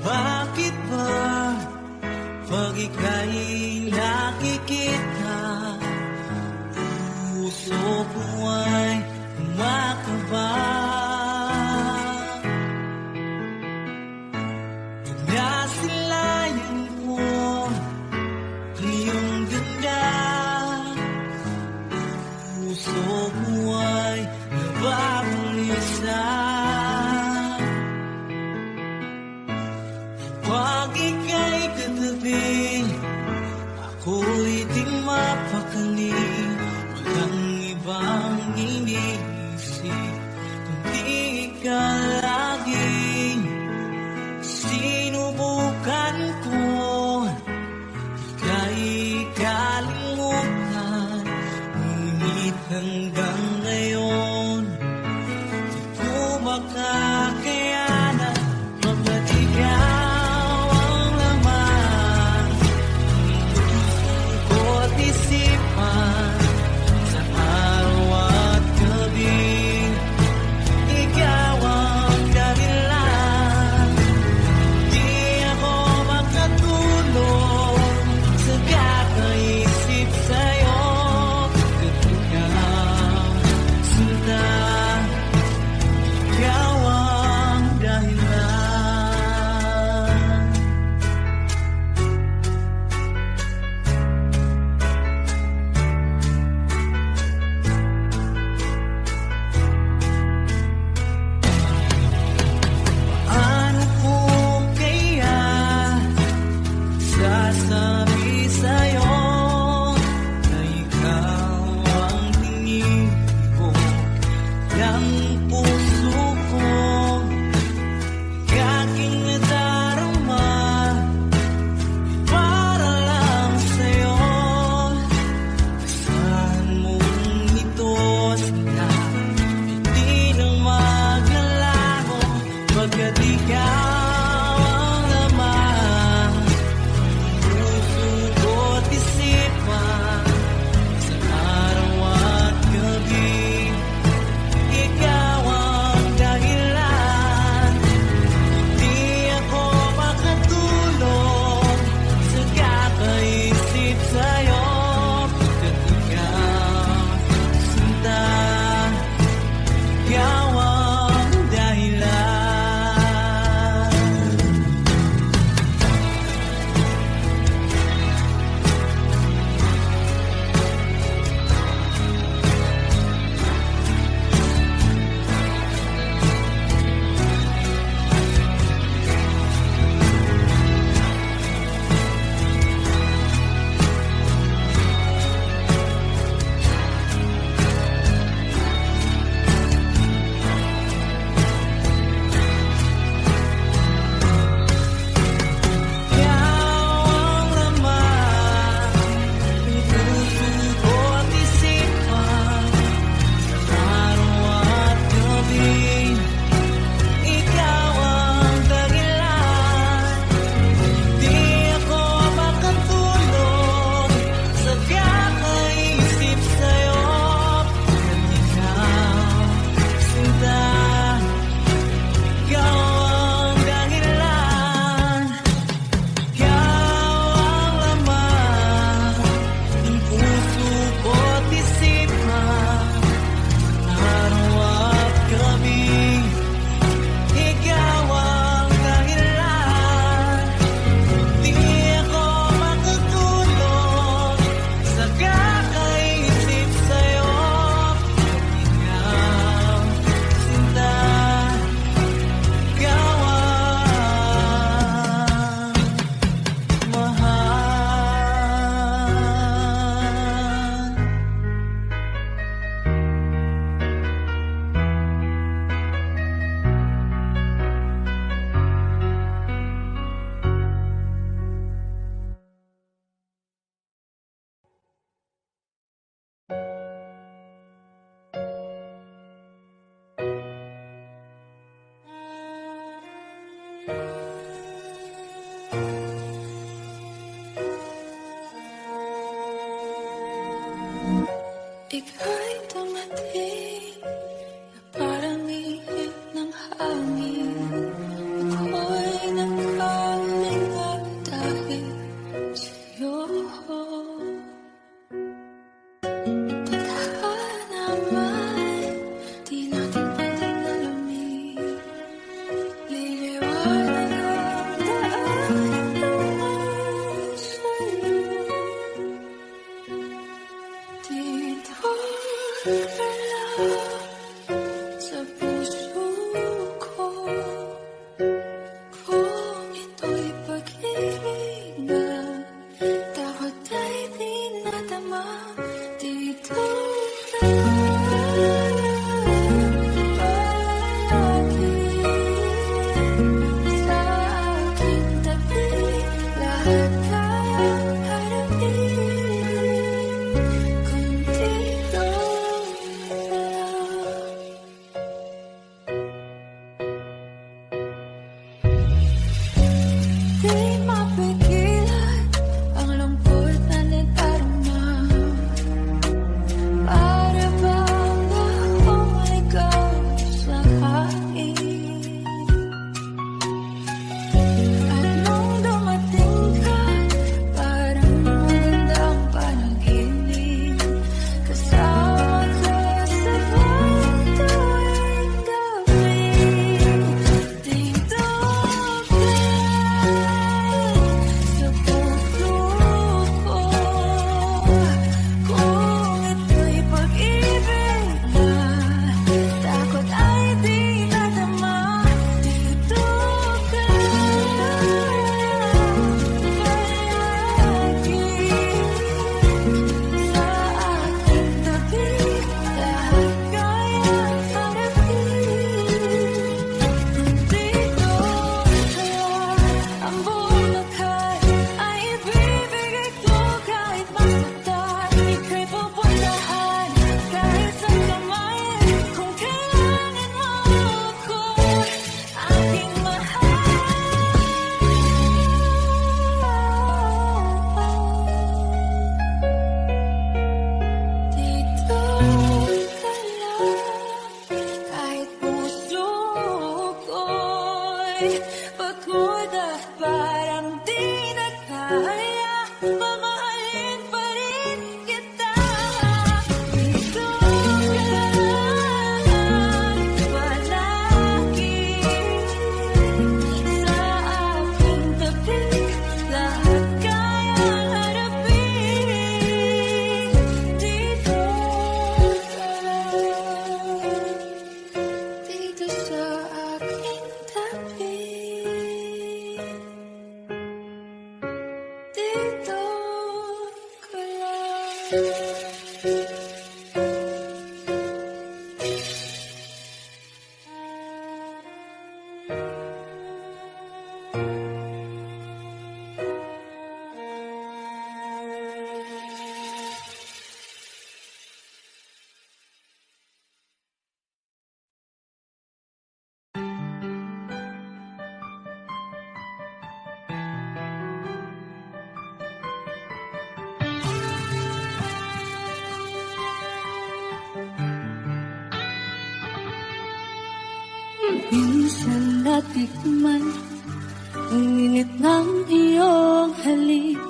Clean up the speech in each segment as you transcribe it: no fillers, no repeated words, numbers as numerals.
Bakit ba pag ika'y nakikita, puso ko ay kumakaba? Pag nasilayan ko iyong ganda, puso ko ay nababalisa. Pag ika'y katabi, ako'y di mapakali. Walang ibang iniisip kundi ikaw lagi. Sinubukan ko ika'y kalimutan, ngunit hanggang ngayon di ko makakayanan. Pagkat ikaw ang laman ng puso ko't isipan, sa araw at gabi ikaw ang dahilan. Di ako makatulog sa kakaisip sa'yo. Pagkat ikaw, sinta, ikaw ang dahilan. Paano ko kaya sasabi sa'yo na ikaw ang tingin ko ng puso ko? Aking nadarama para lang sa'yo. Saan mong ito sila, hindi na maglalaho. Pagkat ikaw ang laman ng puso ko't isipan, sa araw at gabi ikaw ang dahilan. Di ako makatulog sa kakaisip sa'yo. Pagkat ikaw, sinta, ikaw ang dahilan. Ika'y dumating na parang ihip ng hangin. Ako'y nagkaroon sa puso ko. Kung ito'y pag-ibig na takot ay di nadama, dito ka palagi sa aking tabi. Lahat kayang harapin kung dito ka lang. Di mapigilan ang lungkot na nadarama. Para bang akong ikaw sa akin. At nung dumating ka, parang magandang panaginip. Kasama ka sa bawat tuwing gabi. Dito ka sa puso ko. Kung ito'y pag-ibig na takot ay di nadama, dito ka palagi sa aking tabi. Lahat kayang harapin kung dito ka lang. Ang buong lakas ay ibibigay ko kahit masaktan. Ika'y pupuntahan kahit saan ka man. Kung kailangan mo ako, aking mahal. Dito ka lang, kahit puso ko'y pagod at parang di na kaya, mamahalin pa rin kita. Dito ka lang, palagi sa aking tabi. Lahat kayang harapin, dito ka lang. Dito sa aking tabi. Dito ka lang. Minsan natikman ang init ng iyong halik.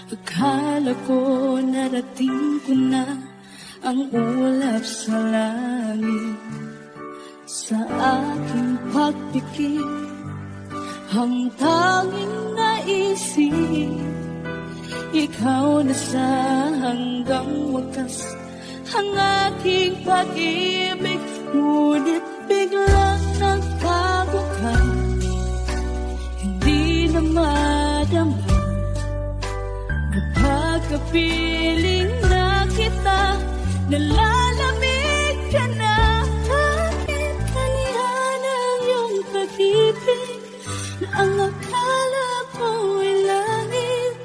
Akala ko narating ko na ang ulap sa langit. Sa aking pagpikit, ang tanging naisip, ikaw na sa hanggang wakas ang aking pag-ibig. Ngunit biglang nagtago ka, hindi na madama. Kapag kapiling na kita, nalalamig ka na. Bakit kalihan ang iyong pag-ibig na ang akala ko'y langit?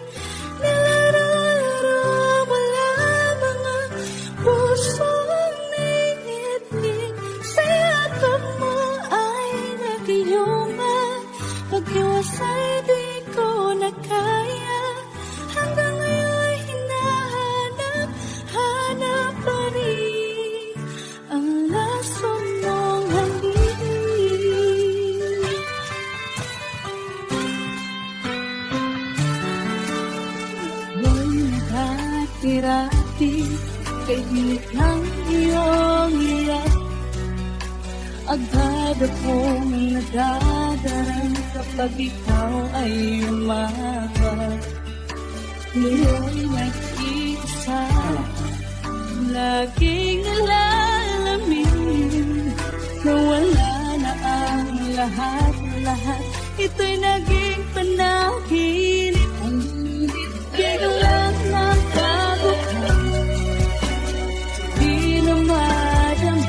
Nilararo mo lamang ang pusong ningit-ngit. Sa yakap mo ay nag-iuman, pag-iwasay di ko na kaya. Hanggang ngayon hinahanap pa rin ang laso mong hangin. No'y nagkatira-ti kay init ng iyong iyak. Agad akong nadadarang kapag ikaw ay umakas. Ngayon nag-iisa, laging nalalamin na wala na ang lahat-lahat. Ito'y naging panaginip, biglang nagkabuhan, di na madama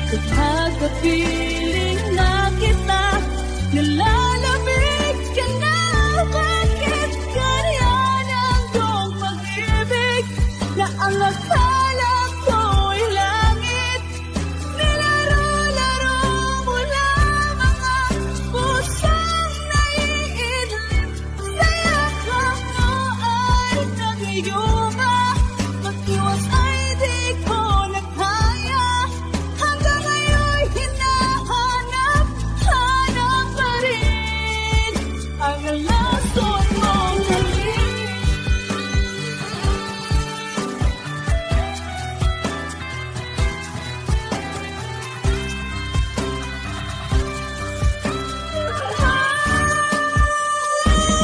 kapag kapiling na kita. Nalalamig ka na, bakit ganyan ang iyong pag-ibig na ang akala ko'y langit? Nilaro-laro mo lamang ang pusong naiidlip. Sa yakap mo ay nag-iuma, mag-iwas ay di ko nagkaya. Hanggang ngayon'y hinahanap pa rin ang lason mong halik.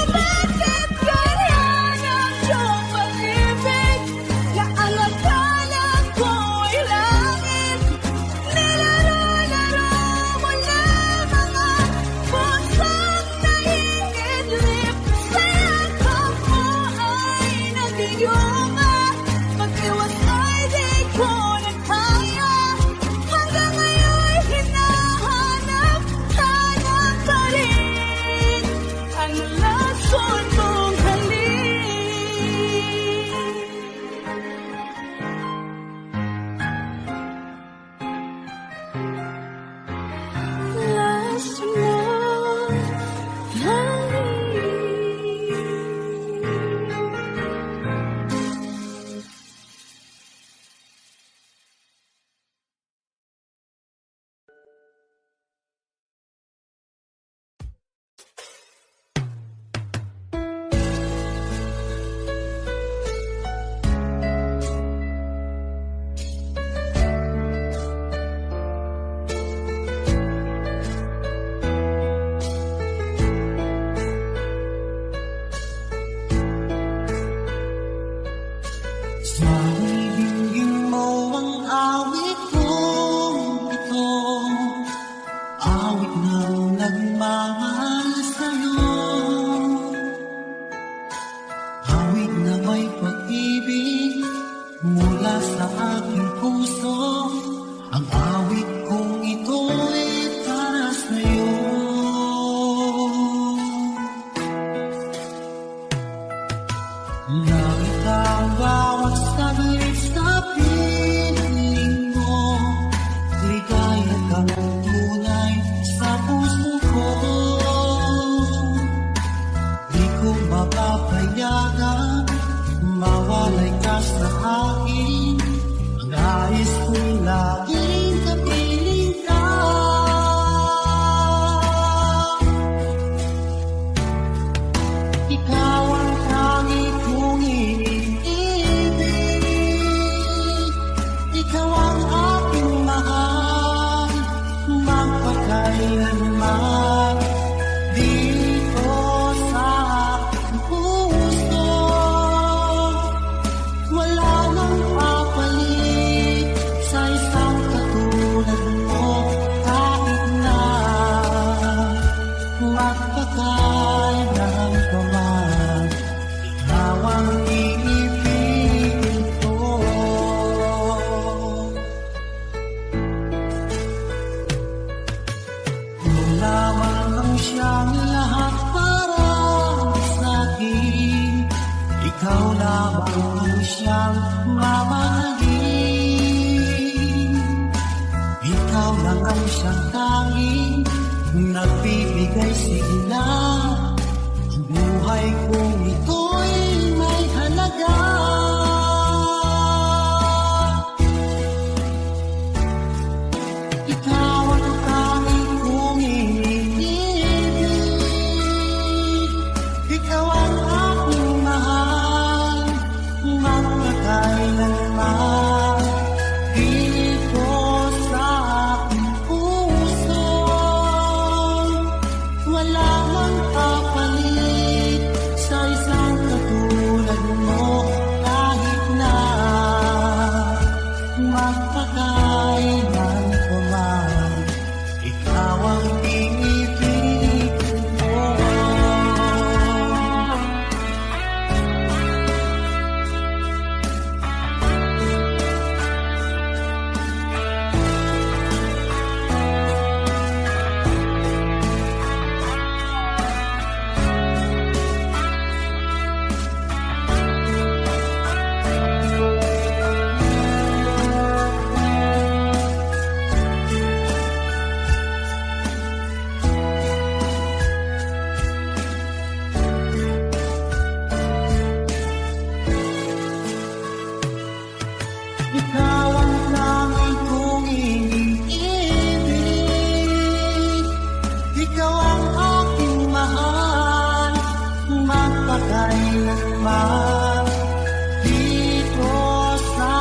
Bakit ganyan ang iyong pag-ibig na ang akala ko'y langit? Nilaro-laro mo lamang ang pusong naiidlip. Sa yakap mo ay nag-iuma, mag-iwas ay di ko nagkaya. Hanggang ngayon'y hinahanap pa rin ang lason mong halik. Lason mong halik. Sa ibigin mo ang awit kong ito, awit ng nagmamahal sa'yo, awit na may pag-ibig mula sa aking puso. Ang awit kong ito'y para sa'yo. Langit ang bawat saglit sa piling mo, ligaya kang tunay sa puso ko. Di ko mapapayagan mawalay ka sa akin. Ang nais kong laging kapiling ka. Ikaw ang tanging kong iniibig. Ikaw ang aking mahal, magpakailanman. Dito sa aking puso, wala nang papalit sa isang katulad mo. Kahit na magpakailan pa man, ikaw ang iibigin ko. Ikaw lamang ang siyang lahat para sa'kin. Ikaw lamang ang siyang mamahalin. Ikaw lang ang siyang tanging nagbibigay sigla. Ang buhay kong ito'y may halaga. Ikaw ang tanging kong iniibig. Ikaw ang aking mahal, magpakailanman. Dito sa aking puso, wala mang kapalit sa kailanman dito sa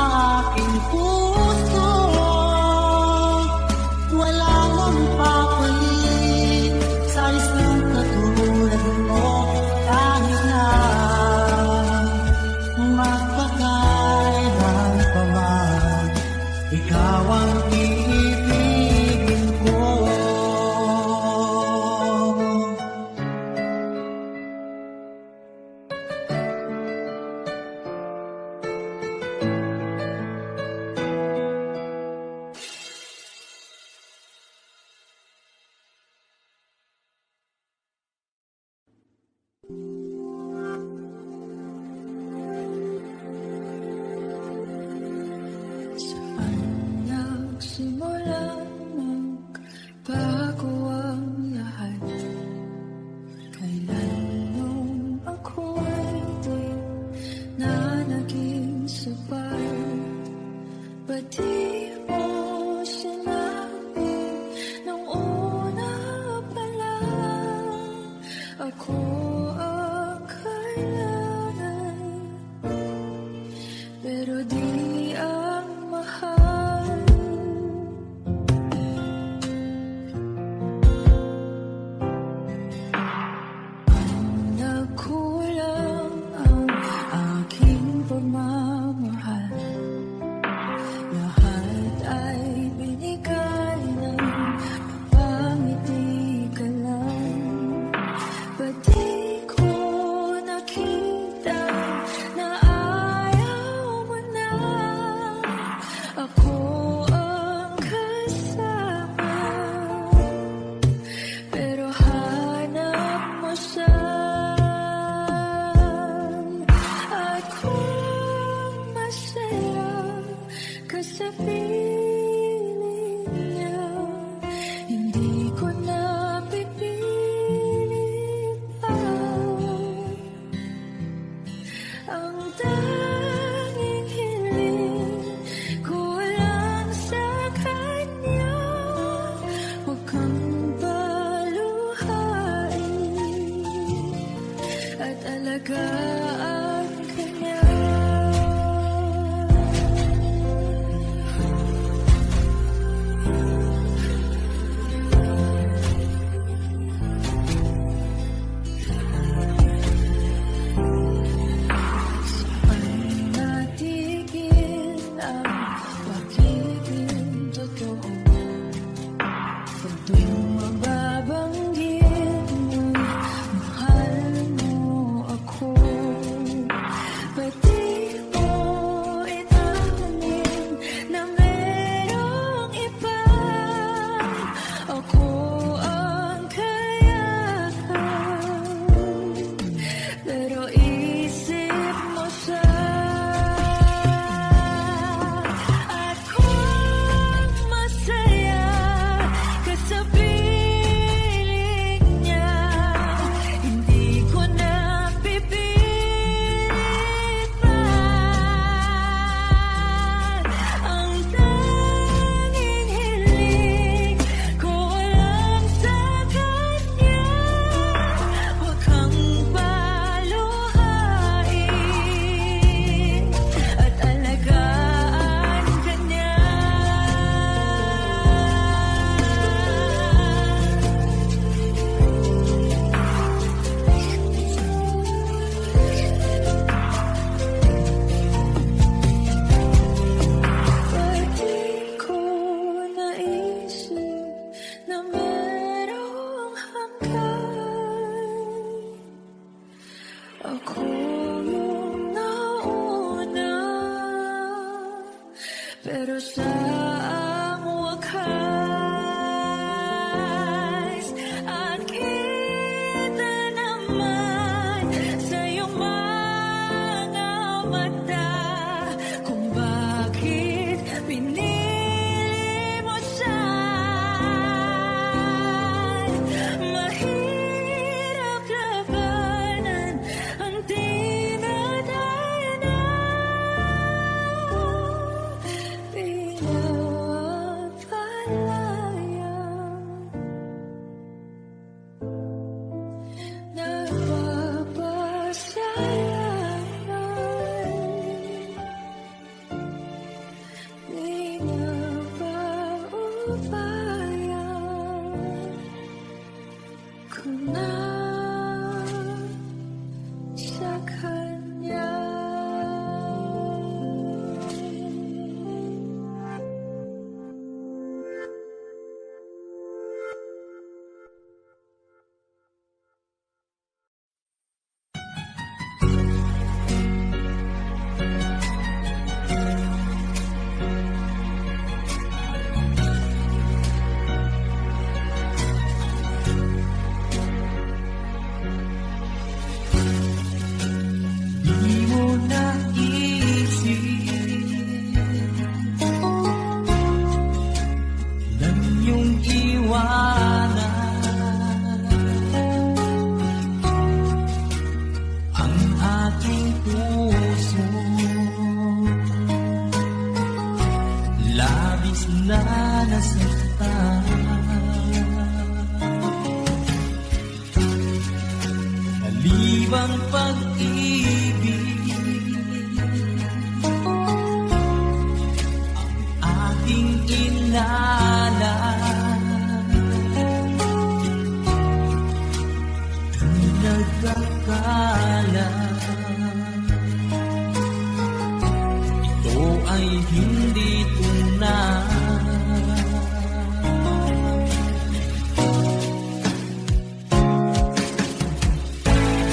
aking puso. Wala nang papalit sa isang katulad mo kahit na magpakailan pa man, ikaw ang iibigin ko. Nagsimula magbago ang lahat. Kailan nung ako'y di na naging sapat? Ba't di mo sinabi nung una pa lang ako ang kailangan, pero di ang mahal? Nagkulang ang aking pagmamahal. Lahat ay binigay ng pangiti ka lang. Ba't di ko nakita na ayaw mo na ako ang kasama? Pero hanap mo siya. At kung masaya ka sa piling niya, hindi ko na pipilit pa. Ang tanging hiling ko lang sa kanya, huwag kang paluhain at alagaan ka niya. Natigil ang pagiging totoo. Pag tuwing mababanggit mo, mahal mo ako. Ba't di mo inamin na merong iba? Ako ang kayahan, pero isip mo siya. At kung masaya ka sa piling niya, hindi ko na pipilit pa. Ang tanging hiling ko lang sa kanya, huwag kang paluhain at alagaan ka niya. Ba't di ko naisip na merong hanggan? Ako yung nauna, pero sa ang wakas, at kita naman sa iyong mga mata kung bakit pinili mo siya. Mahirap labanan ang dinadaanan. pag-ibig ang ating inalay. Di nagkakala ito ay hindi tunay.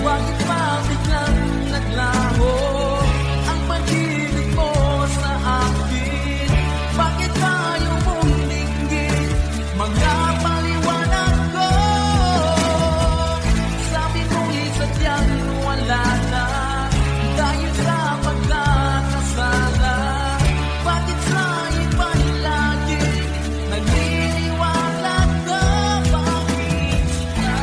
Bakit ba biglang naglaho ang pag-ibig mo sa akin? Bakit tayo mong dinggin mga paliwanag ko? Sabi mo'y sadyang wala na dahil sa pagkakasala. Bakit sa iba'y lagi naniniwala ka? Bakit na?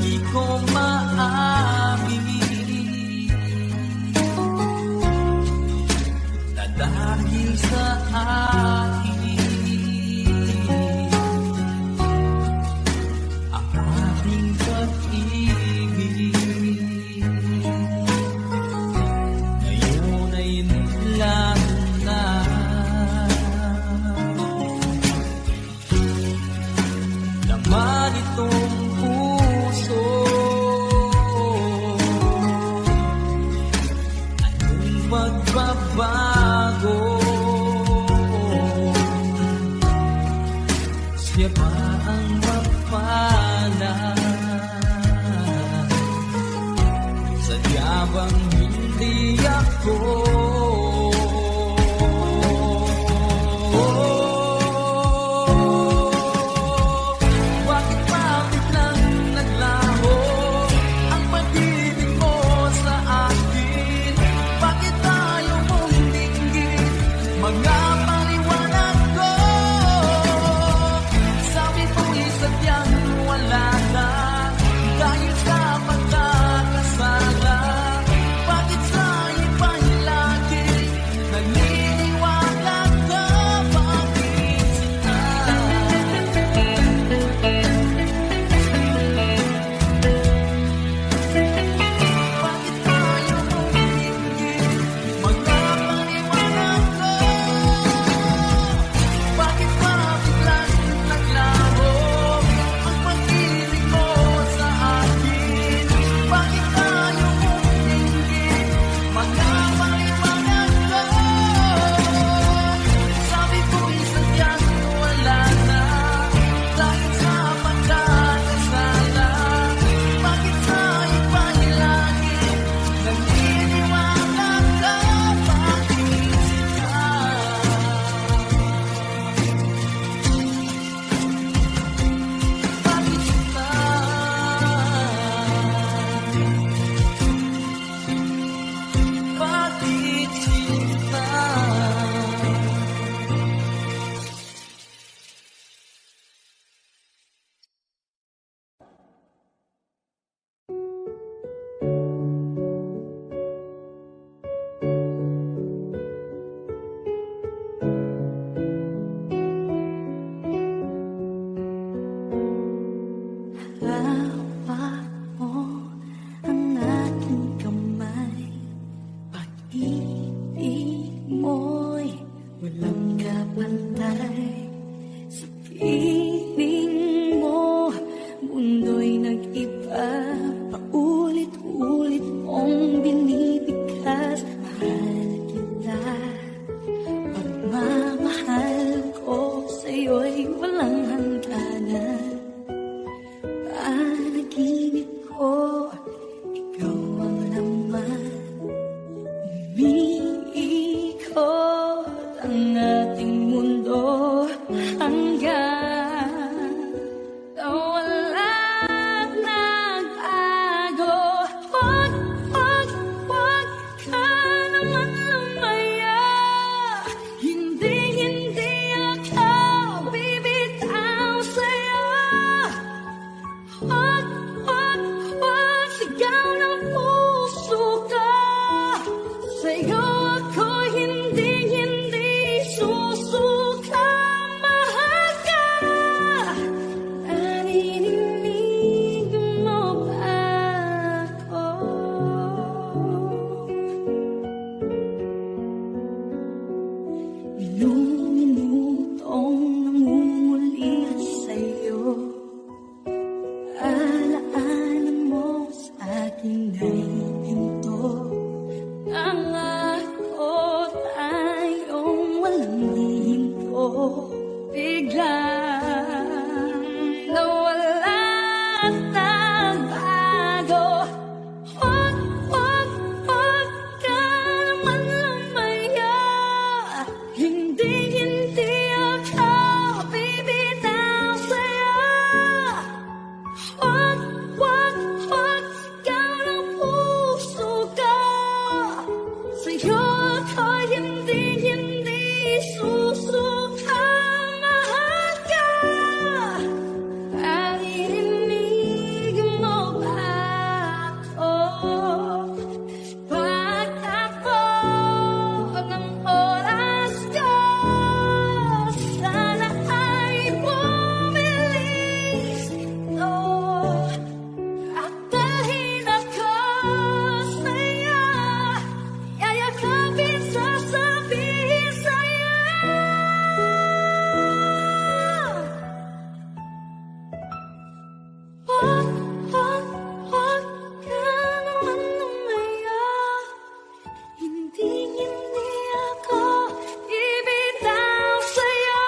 Di ko maamin na dahil sa akin ang ating pag-ibig ngayon ay nilang na. Laman itong puso, anong magbabago? Siya ba ang mapala? Sadya bang hindi ako? Bakit ba biglang naglaho ang pag-ibig mo sa akin? Bakit tayo mong dinggin mga paliwanag ko? Sabi mo'y sadyang wala na dahil sa pagkakasala. Bakit sa iba'y lagi biglang nawala at nagbago. Huwag, huwag, huwag ka naman lumaya. Hindi, hindi ako bibitaw sa'yo. Huwag, huwag, huwag, ikaw ng puso ko. Sa'yo ako'y hindi, hindi susuka. Mahal ka. Naririnig mo ba ako? Pagtakbo ng oras ko, sana ay bumilis ito. At dahil ako sa'yo, yayakapin, sasabihin sa'yo. Huwag, huwag, huwag ka naman lumaya. Hindi, hindi ako ibitaw sa'yo.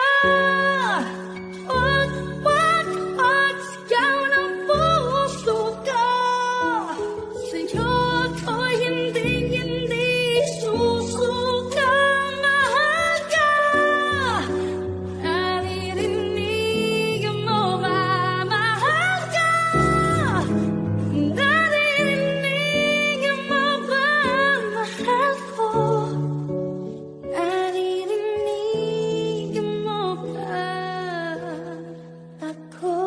Huwag, huwag, huwag, sigaw ng puso ko. Sa'yo ako'y hindi, hindi susuka. Mahal ka. Naririnig mo ba? Mahal ka. Naririnig mo ba? Mahal ko. Naririnig mo ba ako?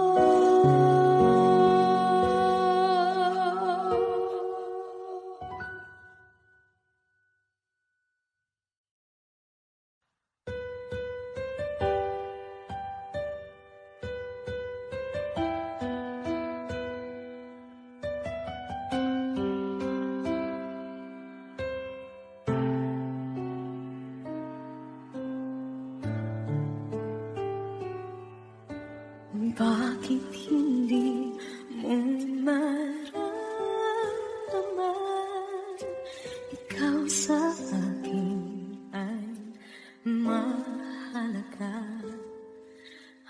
Bakit hindi mo maramdaman? Ikaw sa akin ay mahalaga.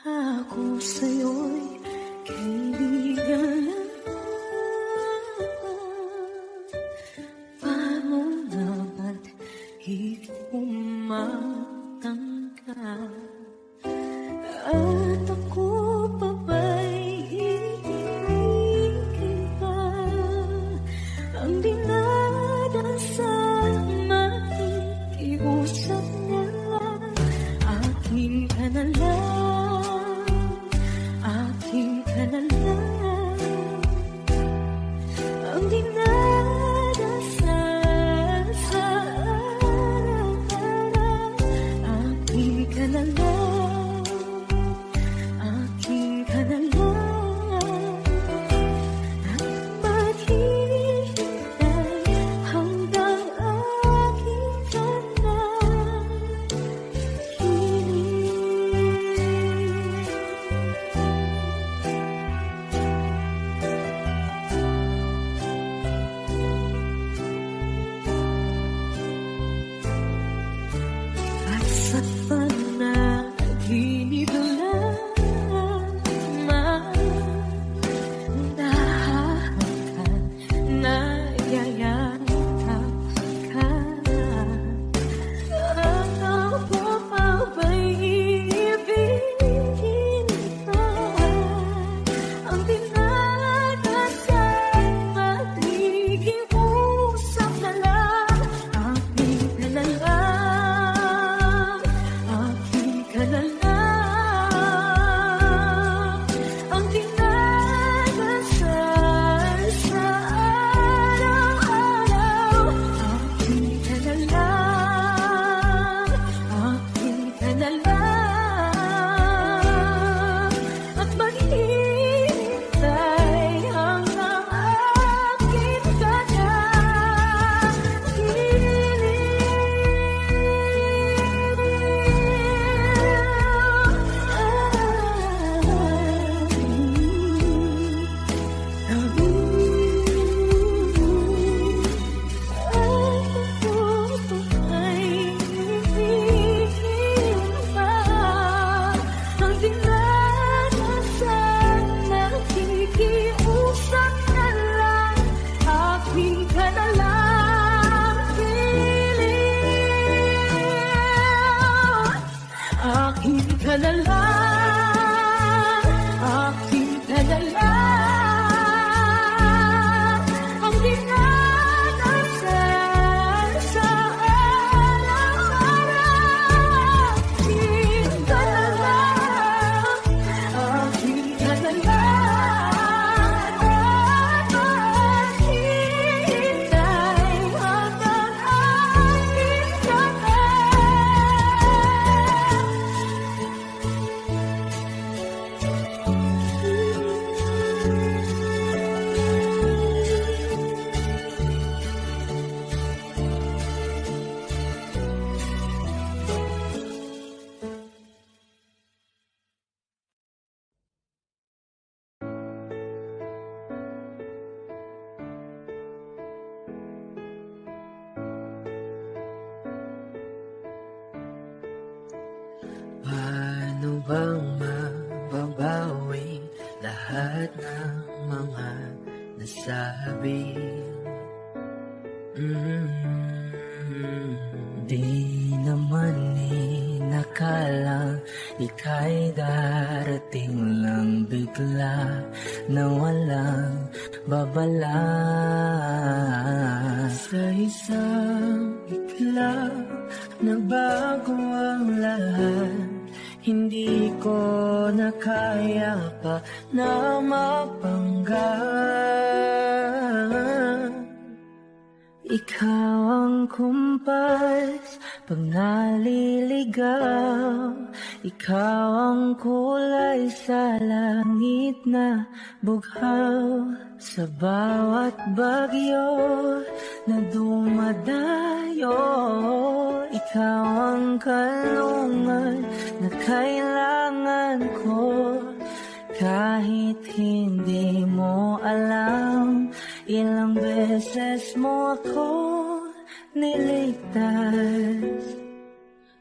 Ako sa'yo'y kaibigan. Paano na ba't di umatangka? At ako pa ba'y iibigin pa? Ang dinadasal makikiusap na akin ka na lang, akin ka na lang. Ang dinadasal sa araw-araw, akin ka na lang. Aking ka na lang at maghihintay hanggang aking ka na hiling. bang mababawi lahat ng mga nasabi? Di naman inakalang ika'y darating lang bigla na walang babala. Sa isang iglap nagbago ang lahat, hindi ko na kaya pa na mapanggap. Ikaw ang kumpas pag naliligaw, ikaw ang kulay sa langit na bughaw. Sa bawat bagyo na dumadayo, ikaw ang kalungan na kailangan ko. Kahit hindi mo alam, ilang beses mo ako niligtas.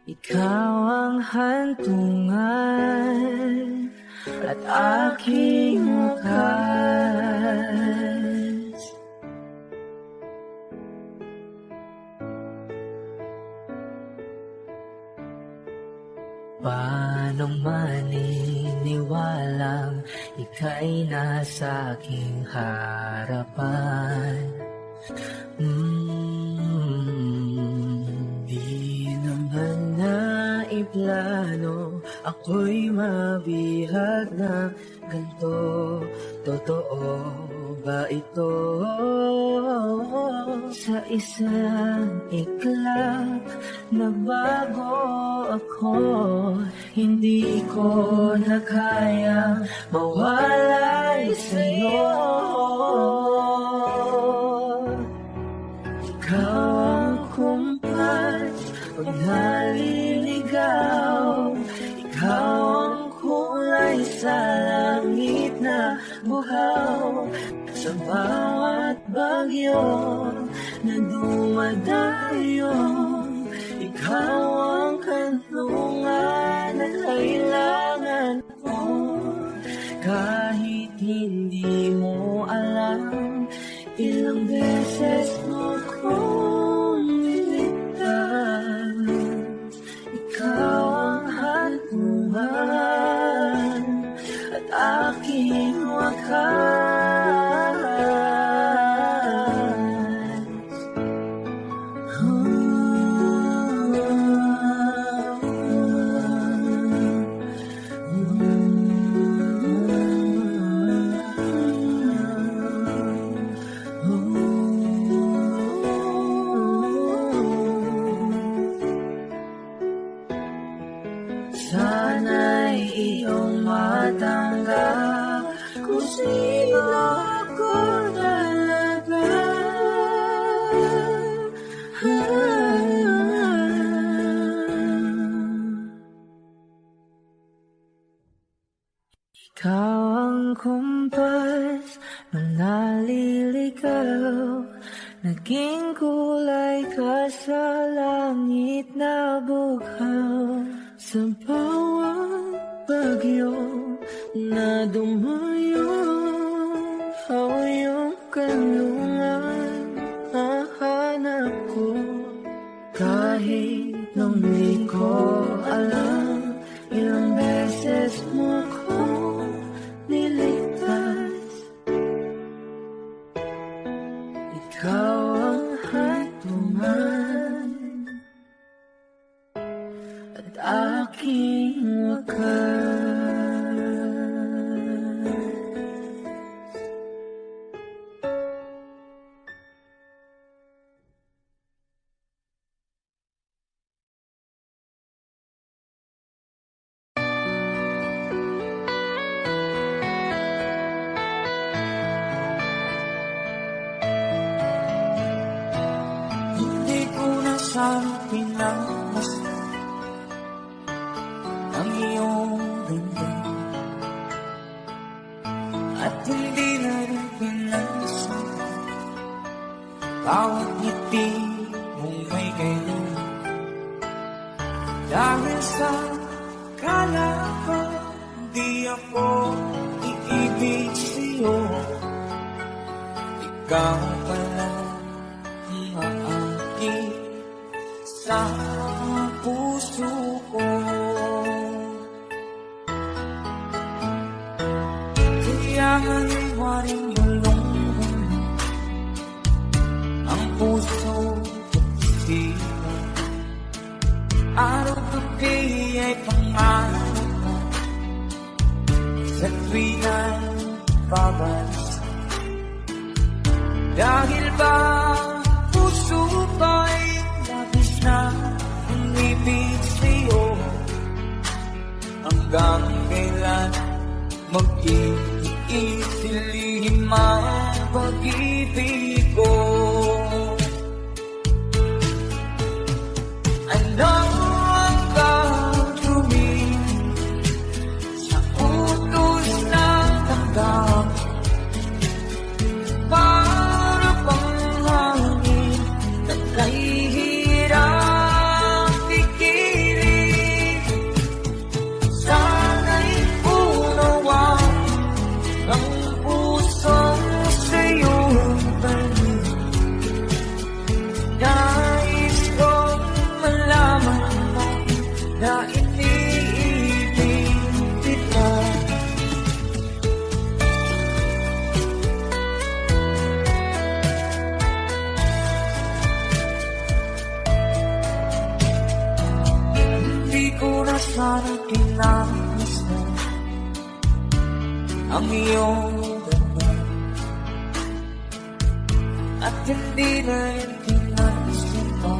Ikaw ang hantungan at aking wakas. Paano maniniwalang ika'y nasa aking harapan? Di naman naiplano ako'y mabihag na ganito. Totoo ba ito? Sa isang iglap nagbago ako, hindi ko na kaya mawalay sa'yo. Ikaw ang kumpas pag naliligaw, ikaw ang kulay sa langit na buhaw. Sa bawat bagyo na dumadayo, ikaw ang kanlungan na kailangan ko. Kahit hindi mo alam, ilang beses mo kong niligtas. Ikaw ang hantungan at aking wakas. Sana'y iyong matanggap kung sino ako talaga. Ikaw ang kumpas nung naliligaw, naging kulay ka sa langit na bughaw. Sa bawat bagyo na dumayo, ikaw yung kanlungan hahanap ko. Kahit nung di ko alam, ilang beses mo ko niligtas. Ikaw ang hantungan at aking wakas. Hindi ko na sana pinagmasdan ang iyong ganda, at hindi na rin pinansin bawat ngiti mong may ganyan. Dahil sa kala ko di ako iibig sa'yo, ikaw pala ang aakit sa puso ko. Kaya haniwaring malungkot ang puso at isipan, araw-gabi ay pangarap ko sa tuwing babalik. Dahil ba puso ko'y labis na umibig sa'yo, hanggang kailan mag-iisilihim ang pag-ibig ko? Ano ang gagawin sa utos ng damdamin? Para bang hangin na kahihirap pigilan, sana'y unawa ang pusong sa'yo balik. Nais kong malaman mo na iniibig kita. Hindi ko na sana tinangis mo ang iyong ganda, at hindi na rin tinansin mo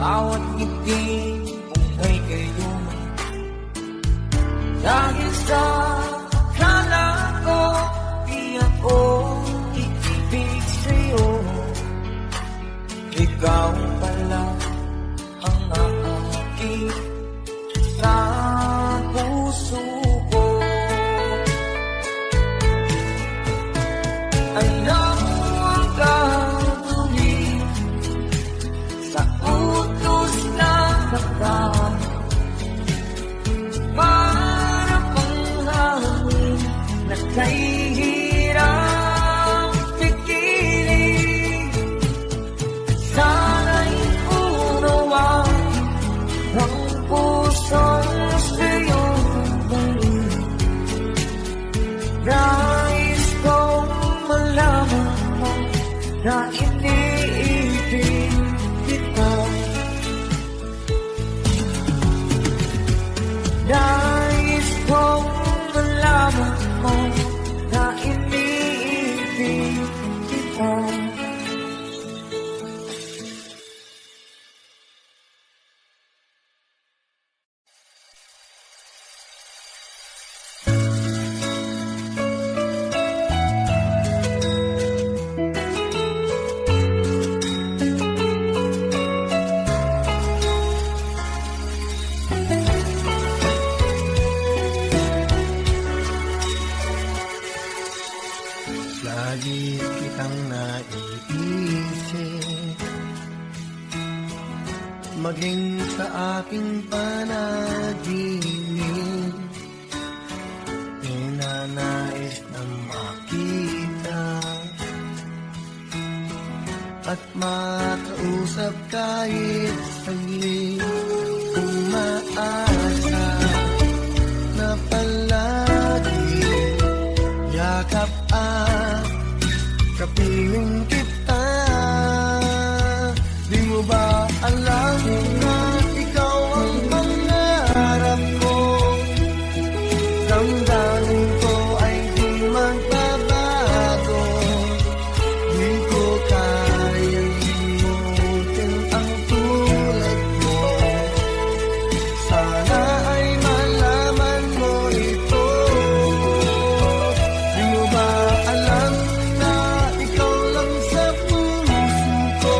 bawat ngiti mong may gayuma. Dahil sa akala ko di ako iibig sa'yo, ikaw pala ang aakit sa puso ko. Ano ang gagawin sa utos ng damdamin? Para bang hangin na kahihirap pigilan, sana'y unawa ang pusong sa'yo balik. Nais kong malaman mo na iniibig kita. Nais kong malaman mo na iniibig kita. Lagi kitang naiisip, maging sa aking panaginip, ninanais na makita at makausap kahit saglit. Umaasa na palagi yakap at kapiling kita. Di mo ba alam na ikaw ang pangarap ko? Damdamin ko ay di magbabago. Di ko kayang limutin ang tulad mo. Sana ay malaman mo ito. Di mo ba alam na ikaw lang sa puso ko?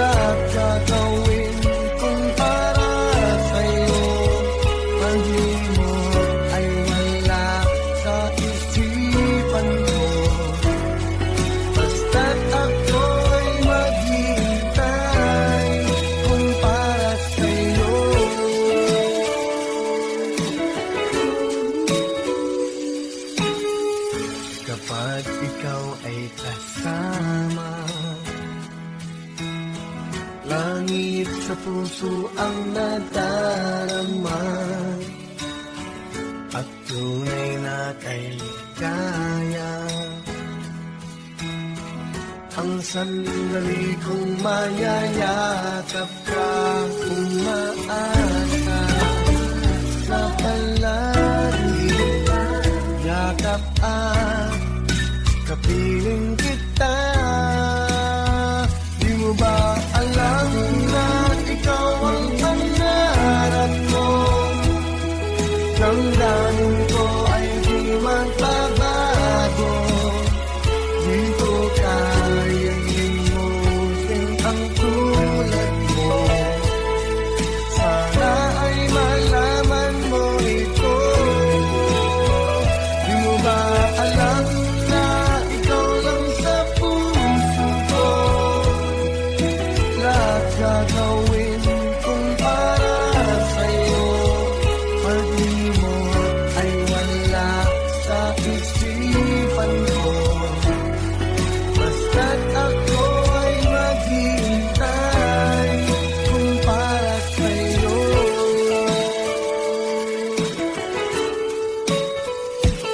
Lahat gagawin kong para sa'yo. Ang di mo sandali kong mayayakap ka, umaasa sa palagi, yakap at kapiling kita. Di mo ba alam na ikaw ang pangarap ko? Damdamin ko ay di magbabago. Di ko kayang limutin ang tulad mo. Sana ay malaman mo ito. Di mo ba alam na ikaw lang sa puso ko? Lahat gagawin kong para sa'yo. Pag-imot ay wala sa isipan ko. Basta't ako ay maghihintay kung para sa'yo.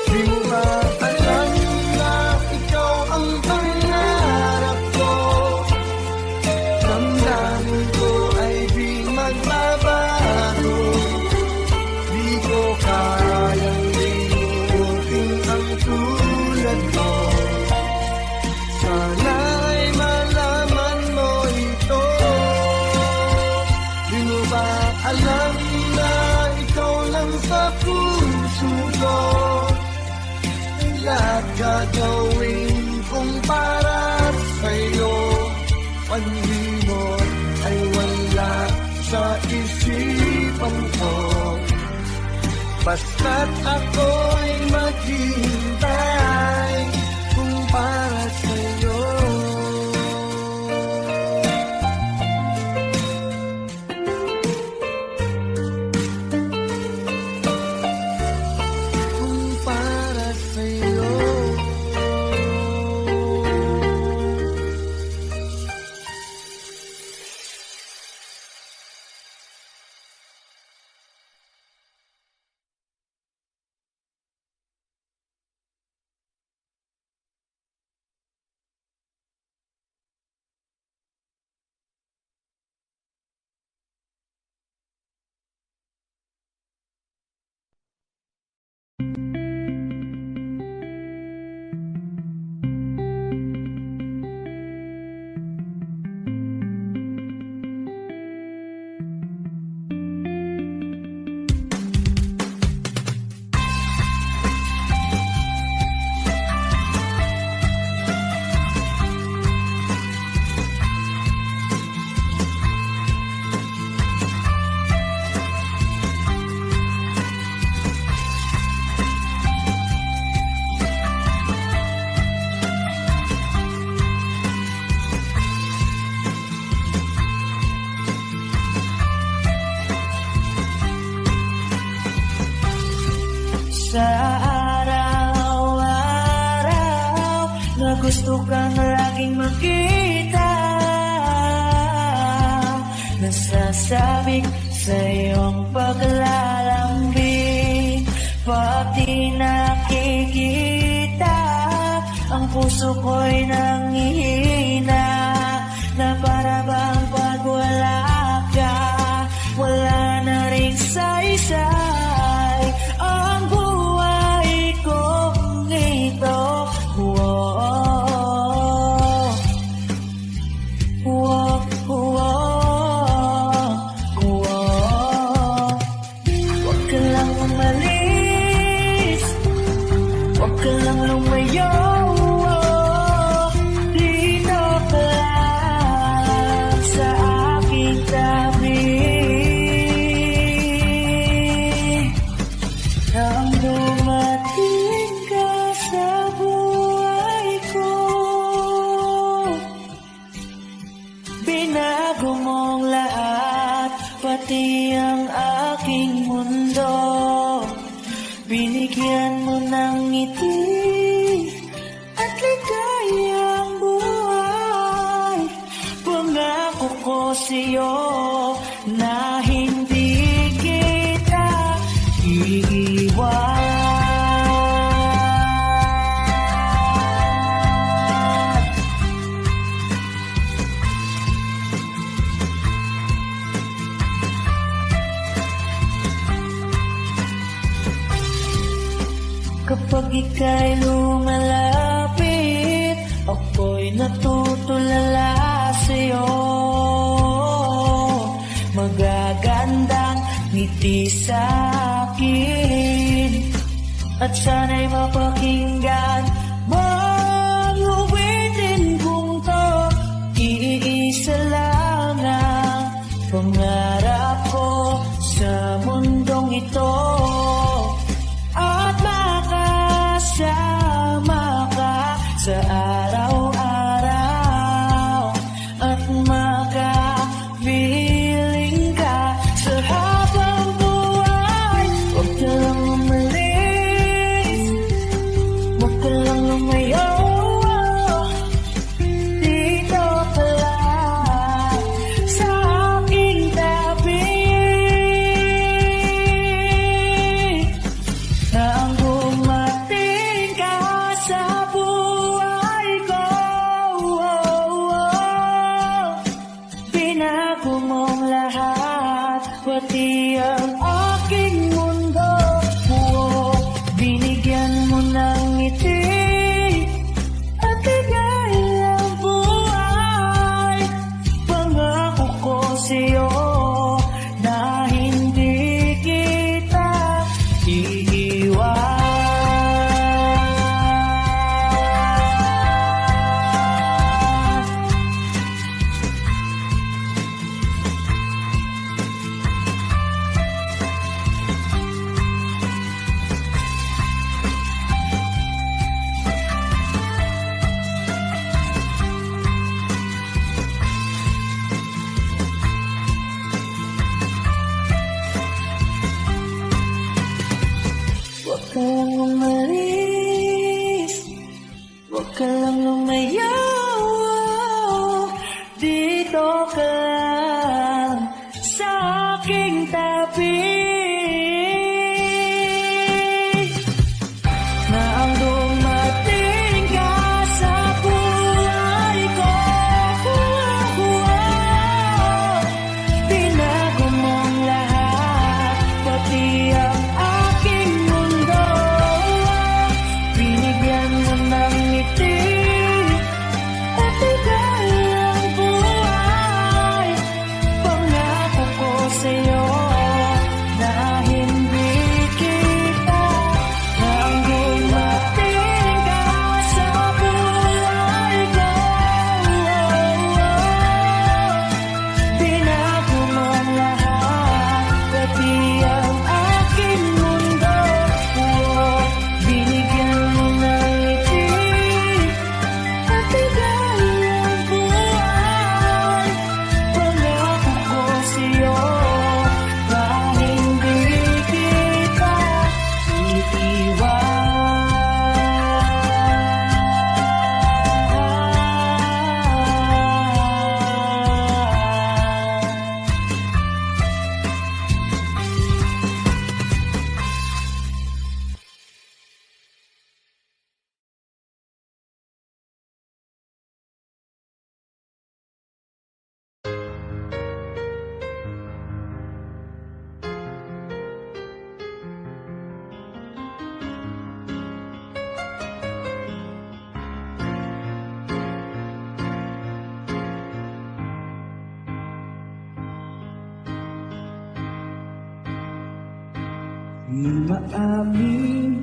Di mo ba alam na ikaw ang pangarap ko? Damdamin ko ay di magbabago. Di ko kayang limutin ang tulad mo. Sana ay malaman mo ito. Di mo ba alam na ikaw lang sa puso ko? Lahat gagawin kong para sa'yo. Pag-imot ay wala sa isipan ko. Basta't ako'y maghihintay kung para sa'yo. Kung para sa'yo. Sa araw-araw na gusto kang laging makita, nasasabik sa iyong paglalambing. Pati nakikita, ang puso ko'y nanghihina, na para bang pag wala ka, wala na rin saysay ang buhay kong ito. Whoa, whoa, whoa, whoa. Huwag ka lang umalis, huwag ka lang lumayo. Dito ka lang sa aking tabi. Nang dumating ka sa buhay ko, binago mong lahat, pati ang aking mundo. Binigyan mo ng ngiti at ligayang buhay. Pangako ko sa'yo na hindi kita iiwan. Kapag ika'y lumalapit, ako'y natutulala sa'yo. Magagandang ngiti sa'kin, at sana'y mapakinggan mo ang uwitin kong to. Iisa lang ang pangarap ko sa mundong ito, at makasama ka sa araw-araw, at makapiling ka sa habang buhay. Huwag ka lang umalis, huwag ka lang lumayo, dito ka lang sa aking tabi. Nang dumating ka sa buhay ko, binago mong lahat, pati ang aking mundo. Binigyan mo ng ngiti at ligayang buhay. Pangako ko sa'yo na hindi kita iiwan. Huwag ka lang umalis, huwag ka lang lumayo, dito ka lang sa aking tabi. Nang dumating ka sa buhay ko, binago mong lahat, pati ang aking mundo. Binigyan mo ng ngiti at ligayang buhay. Pangako ko sa'yo na hindi kita, nang dumating ka sa buhay ko, binago mong lahat, pati ang aking mundo. Binigyan mo ng ngiti at ligayang buhay. Pangako ko sa'yo na hindi kita iiwan. Di maamin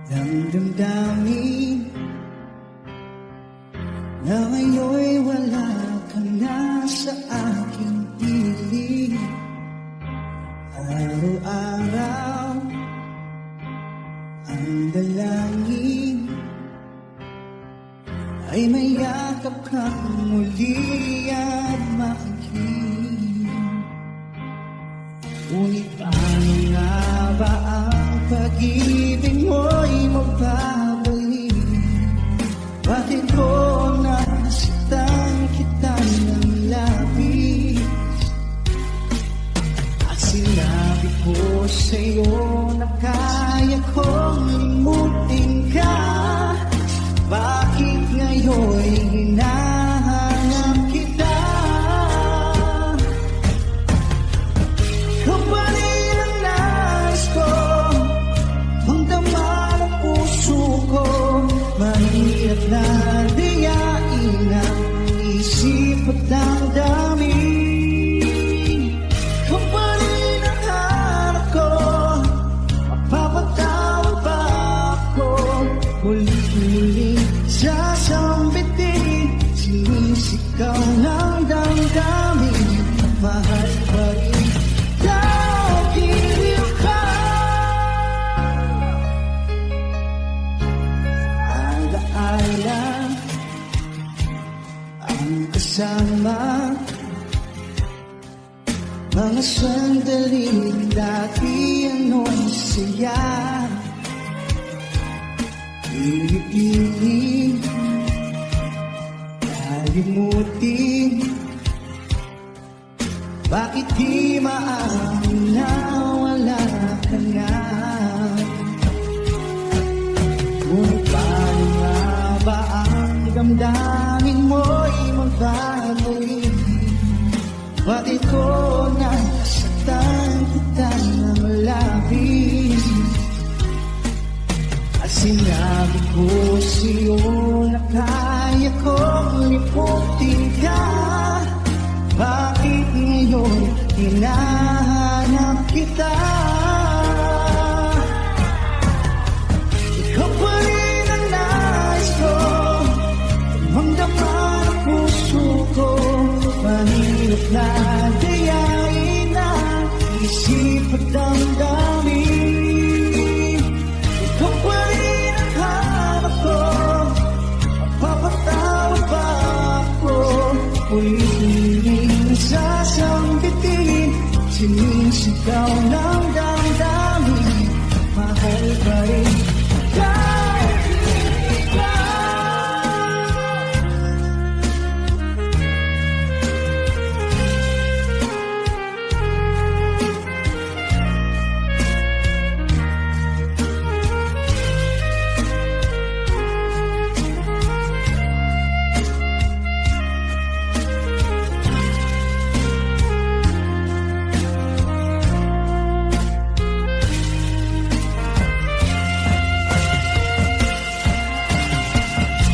ang damdamin na ngayon'y wala ka na sa aking piling. Araw-araw ang dalangin ay mayakap kang muli at makikin. Ngunit paano nga ba ang pag-ibig mo'y magbabalik? Bakit ko nasaktan kita ng labis? At sinabi ko sa'yo na kaya kong limutin ka. Bakit ngayon'y hinahanap kita? Kapalit ang nais ko, ang na dayain ang isip at damdamin. Ikaw pa rin ang hanap ko, mapapatawad ba ako? Muli-muli sasambitin, sinisigaw ng damdamin. Mahal pa rin dahil ka. Alaala ang kasama, mga sandaling dati anong saya. Pinipiling kalimutin, bakit di maamin na wala ka na? Ngunit paano nga ba ang damdamin mo'y magbabawi? Bakit ko nasaktan kita na malapit? At sinabi ko sa'yo na kaya kong liputin ka. Bakit ngayon hinahanap kita? Ikaw pa rin ang nais ko, magdama ang puso ko. Mahirap na dayain ang isip at damdamin. Ikaw pa rin ang hanap ko, mapapatawad ba ako? Ulit-ulit sasambitin, sinisigaw ng damdamin. Mahal pa rin kahit ikaw.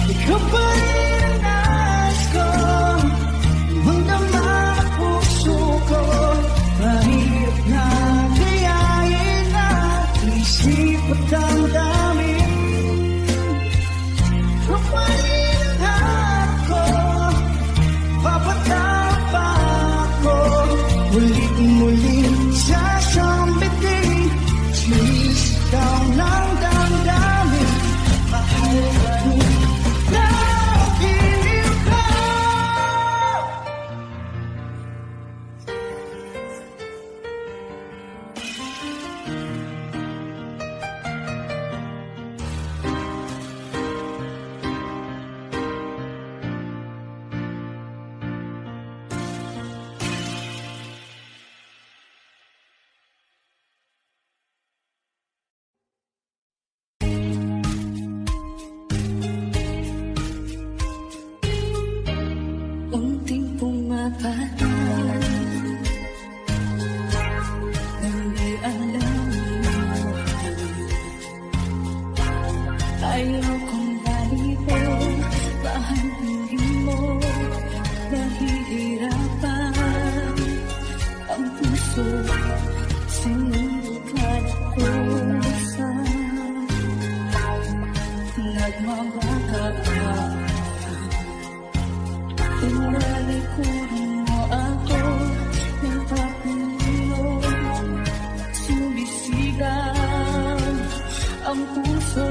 Ikaw pa rin ang nais ko, magdama ang puso ko. Mahirap na gayahin ang isip at damdamin. Ikaw pa rin ang hanap ko, papatawad pa ako. Ulit-ulit sasambitin, sinisigaw ng damdamin. Mahal pa rin dahil ikaw. Unting pumapatay, hindi alam ayaw kong balikin, bahal hindi mo nahihirapan ang puso, sinubukan ko sa nagmamaka. Tinalikuran mo ako ng pagmulong, sumisigaw ang puso,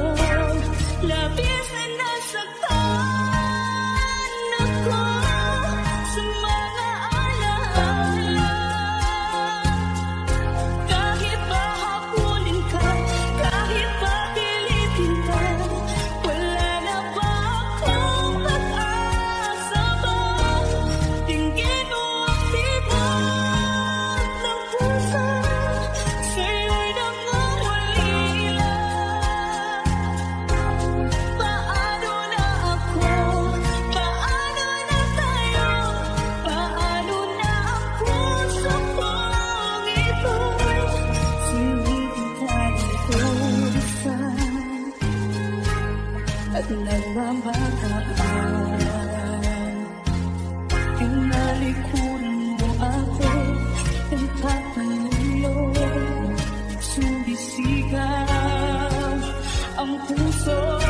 labis na nasaktan ako sa mga alaala. Kahit pa hakulin ka, kahit pa pilitin ka, wala na ba akong pag-asa ba? Tingin mo ang tibok ng puso, sa'yo'y nangungulila. at nagmamataan. Tinalikuran mo ako ng tatalulong, sumisigaw ang puso.